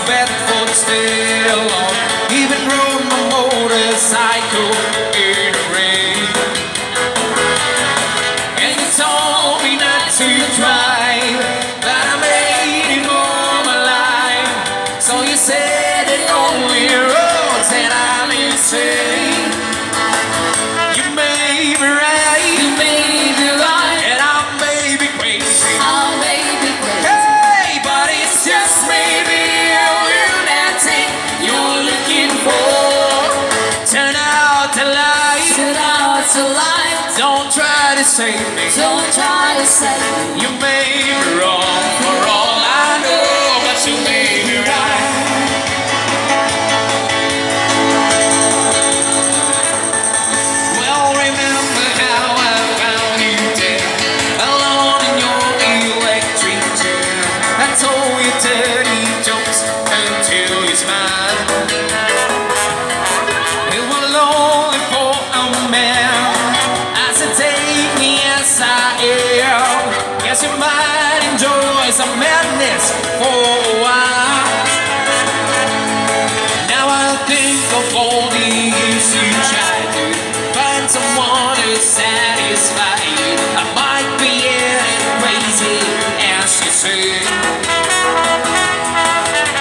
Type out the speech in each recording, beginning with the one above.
barefoot still on. Even rode my motorcycle in the rain. And you told me not to drive, but I made it all my life. So you said that only roads that I'm insane. You may be right, You may be right, and I may be crazy. I may be crazy. Hey, but it's just maybe you that thing you're looking for. Turn out the light, Turn out to life, don't try to save me. don't try to save me. You may be wrong for all I know, but you may be right. Well, remember how I found you dead, alone in your electric chair. I told you dirty jokes until you smiled. It was only for a man. I said, take me as I am. Guess you might enjoy some madness for a while. Now I think of all the years you tried to find someone who's satisfied. I might be crazy, as you say.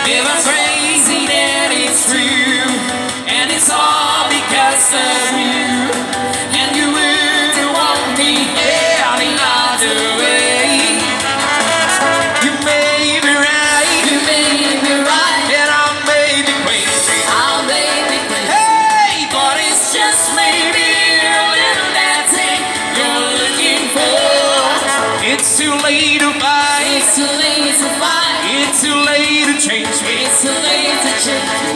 If I'm crazy, then it's true, and it's all because of you. And you wouldn't want me any other way. You may be right, You may be right, and I may be crazy. I may be crazy. Hey, but it's just maybe a little that thing you're looking for. It's too late to fight, It's too late to fight, it's too late to change me. it's too late to change.